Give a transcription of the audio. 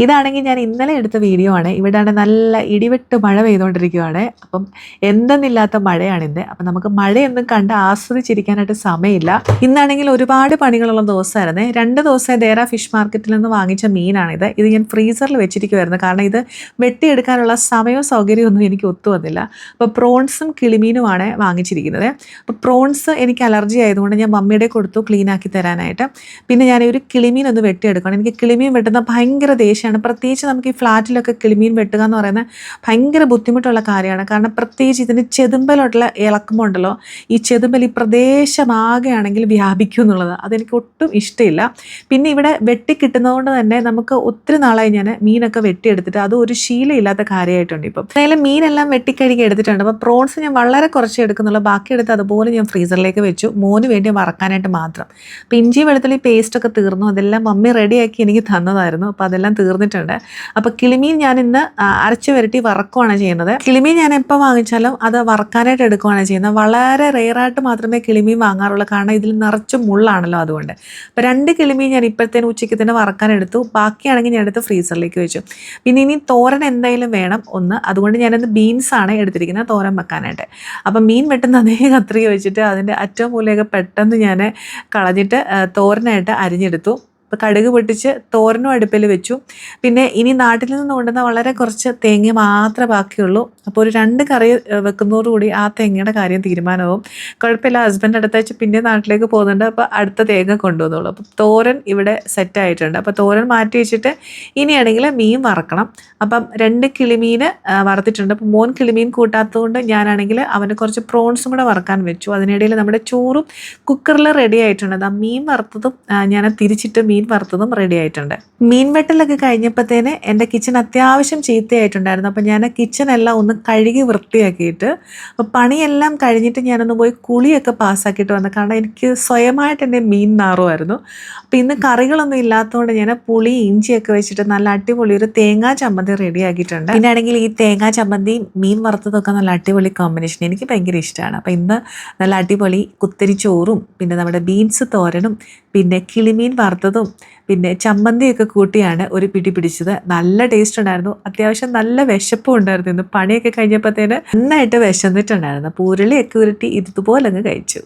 ഇതാണെങ്കിൽ ഞാൻ ഇന്നലെ എടുത്ത വീഡിയോ ആണ്. ഇവിടെയാണ് നല്ല ഇടിവെട്ട് മഴ പെയ്തുകൊണ്ടിരിക്കുകയാണ്. അപ്പം എന്തെന്നില്ലാത്ത മഴയാണിന്ന്. അപ്പം നമുക്ക് മഴയൊന്നും കണ്ട് ആസ്വദിച്ചിരിക്കാനായിട്ട് സമയമില്ല. ഇന്നാണെങ്കിൽ ഒരുപാട് പണികളുള്ള ദിവസമായിരുന്നേ. 2 ദിവസമായി ദേറ ഫിഷ് മാർക്കറ്റിൽ നിന്ന് വാങ്ങിച്ച മീനാണിത്. ഇത് ഞാൻ ഫ്രീസറിൽ വെച്ചിരിക്കുമായിരുന്നു. കാരണം ഇത് വെട്ടിയെടുക്കാനുള്ള സമയവും സൗകര്യവും ഒന്നും എനിക്ക് ഒത്തു വന്നില്ല. അപ്പോൾ പ്രോൺസും കിളിമീനുമാണ് വാങ്ങിച്ചിരിക്കുന്നത്. അപ്പോൾ പ്രോൺസ് എനിക്ക് അലർജി ആയതുകൊണ്ട് ഞാൻ മമ്മിയുടെ കൊടുത്തു ക്ലീൻ ആക്കി തരാനായിട്ട്. പിന്നെ ഞാൻ ഒരു കിളിമീൻ ഒന്ന് വെട്ടിയെടുക്കണം. എനിക്ക് കിളിമീൻ വെട്ടുന്ന ഭയങ്കര ദേഷ്യമാണ്. പ്രത്യേകിച്ച് നമുക്ക് ഈ ഫ്ലാറ്റിലൊക്കെ കിളിമീൻ വെട്ടുക എന്ന് പറയുന്നത് ഭയങ്കര ബുദ്ധിമുട്ടുള്ള കാര്യമാണ്. കാരണം പ്രത്യേകിച്ച് ഇതിന് ചെതുമ്പലോട്ടുള്ള ഇളക്കുമ്പോണ്ടല്ലോ, ഈ ചെതുമ്പൽ ഈ പ്രദേശമാകെയാണെങ്കിൽ വ്യാപിക്കും എന്നുള്ളത് അതെനിക്ക് ഒട്ടും ഇഷ്ടമില്ല. പിന്നെ ഇവിടെ വെട്ടി കിട്ടുന്നതുകൊണ്ട് തന്നെ നമുക്ക് ഒത്തിരി നാളായി ഞാൻ മീനൊക്കെ വെട്ടിയെടുത്തിട്ട് അത് ഒരു ശീലമില്ലാത്ത കാര്യമായിട്ടുണ്ട്. ഇപ്പം എന്തായാലും മീനെല്ലാം വെട്ടിക്കഴുകി എടുത്തിട്ടുണ്ട്. അപ്പോൾ പ്രോൺസ് ഞാൻ വളരെ കുറച്ച് എടുക്കുന്നുള്ളൂ. ബാക്കിയെടുത്ത് അതുപോലെ ഞാൻ ഫ്രീസറിലേക്ക് വെച്ചു, മോന് വേണ്ടി വറക്കാനായിട്ട് മാത്രം. അപ്പോൾ ഇഞ്ചി വെളുത്തുള്ളി പേസ്റ്റൊക്കെ തീർന്നു. അതെല്ലാം മമ്മി റെഡിയാക്കി എനിക്ക് തന്നതായിരുന്നു. അപ്പോൾ അതെല്ലാം തീർന്നിട്ടുണ്ട്. അപ്പോൾ കിളിമീൻ ഞാൻ ഇന്ന് അരച്ച് വരട്ടി വറക്കുവാണ് ചെയ്യുന്നത്. കിളിമീൻ ഞാൻ എപ്പോൾ വാങ്ങിച്ചാലും അത് വറക്കാനായിട്ട് എടുക്കുകയാണ് ചെയ്യുന്നത്. വളരെ റെയറായിട്ട് മാത്രമേ കിളിമീൻ വാങ്ങാറുള്ളൂ. കാരണം ഇതിൽ നിറച്ച് മുള്ളാണല്ലോ, അതുകൊണ്ട്. അപ്പോൾ 2 കിളിമീൻ ഞാൻ ഇപ്പോഴത്തേന് ഉച്ചയ്ക്ക് തന്നെ വറക്കാനെടുത്തു. ബാക്കിയാണെങ്കിൽ ഞാൻ എടുത്ത് ഫ്രീസറിലേക്ക് വെച്ചു. പിന്നെ ഇനി തോരൻ എന്തായാലും വേണം ഒന്ന്. അതുകൊണ്ട് ഞാനത് ബീൻസാണ് എടുത്തിരിക്കുന്നത് തോരൻ വെക്കാനായിട്ട്. അപ്പം മീൻ വെട്ടുന്ന അതേ കത്രിക വെച്ചിട്ട് അതിൻ്റെ അറ്റവും മൂലയൊക്കെ പെട്ടെന്ന് ഞാൻ കളഞ്ഞിട്ട് തോരനായിട്ട് അരിഞ്ഞെടുത്തു. അപ്പോൾ കടുക് പൊട്ടിച്ച് തോരനും അടുപ്പിൽ വെച്ചു. പിന്നെ ഇനി നാട്ടിൽ നിന്ന് കൊണ്ടുവന്ന വളരെ കുറച്ച് തേങ്ങ മാത്രമേ ബാക്കിയുള്ളൂ. അപ്പോൾ ഒരു 2 കറി വെക്കുന്നതോടുകൂടി ആ തേങ്ങയുടെ കാര്യം തീരുമാനമാവും. കുഴപ്പമില്ല, ഹസ്ബൻഡ് അടുത്താഴ്ച പിന്നെ നാട്ടിലേക്ക് പോകുന്നുണ്ട്. അപ്പോൾ അടുത്ത തേങ്ങ കൊണ്ടുവന്നോളൂ. അപ്പോൾ തോരൻ ഇവിടെ സെറ്റായിട്ടുണ്ട്. അപ്പോൾ തോരൻ മാറ്റി വെച്ചിട്ട് ഇനിയാണെങ്കിൽ മീൻ വറക്കണം. അപ്പം 2 കിളിമീൻ വറുത്തിട്ടുണ്ട്. അപ്പോൾ മോൻ കിളിമീൻ കൂട്ടാത്തതുകൊണ്ട് ഞാനാണെങ്കിൽ അവന് കുറച്ച് പ്രോൺസും കൂടെ വറക്കാൻ വെച്ചു. അതിനിടയിൽ നമ്മുടെ ചോറും കുക്കറിൽ റെഡി ആയിട്ടുണ്ട്. ആ മീൻ വറുത്തതും ഞാൻ തിരിച്ചിട്ട് മീൻ വറുത്തതും റെഡി ആയിട്ടുണ്ട്. മീൻ വെട്ടലൊക്കെ കഴിഞ്ഞപ്പോഴത്തേന് എൻ്റെ കിച്ചൺ അത്യാവശ്യം ചീത്തയായിട്ടുണ്ടായിരുന്നു. അപ്പോൾ ഞാൻ കിച്ചണെല്ലാം ഒന്ന് കഴുകി വൃത്തിയാക്കിയിട്ട്, അപ്പോൾ പണിയെല്ലാം കഴിഞ്ഞിട്ട് ഞാനൊന്ന് പോയി കുളിയൊക്കെ പാസ്സാക്കിയിട്ട് വന്നു. കാരണം എനിക്ക് സ്വയമായിട്ട് എൻ്റെ മീൻ നാറുമായിരുന്നു. അപ്പോൾ ഇന്ന് കറികളൊന്നും ഇല്ലാത്തതുകൊണ്ട് ഞാൻ പുളി ഇഞ്ചിയൊക്കെ വെച്ചിട്ട് നല്ല അടിപൊളി ഒരു തേങ്ങാ ചമ്മന്തി റെഡി ആക്കിയിട്ടുണ്ട്. പിന്നെ ആണെങ്കിൽ ഈ തേങ്ങാ ചമ്മന്തിയും മീൻ വറുത്തതൊക്കെ നല്ല അടിപൊളി കോമ്പിനേഷൻ, എനിക്ക് ഭയങ്കര ഇഷ്ടമാണ്. അപ്പോൾ ഇന്ന് നല്ല അടിപൊളി കുത്തരി ചോറും പിന്നെ നമ്മുടെ ബീൻസ് തോരനും പിന്നെ കിളിമീൻ വറുത്തതും പിന്നെ ചമ്മന്തിയൊക്കെ കൂട്ടിയാണ് ഒരു പിടി പിടിച്ചത്. നല്ല ടേസ്റ്റ് ഉണ്ടായിരുന്നു. അത്യാവശ്യം നല്ല വിശപ്പും ഉണ്ടായിരുന്നു. ഇന്ന് പണിയൊക്കെ കഴിഞ്ഞപ്പോഴത്തേന് നന്നായിട്ട് വിശന്നിട്ടുണ്ടായിരുന്നു. പൂരളിയൊക്കെ ഉരുട്ടി ഇതുപോലെ അങ്ങ് കഴിച്ചു.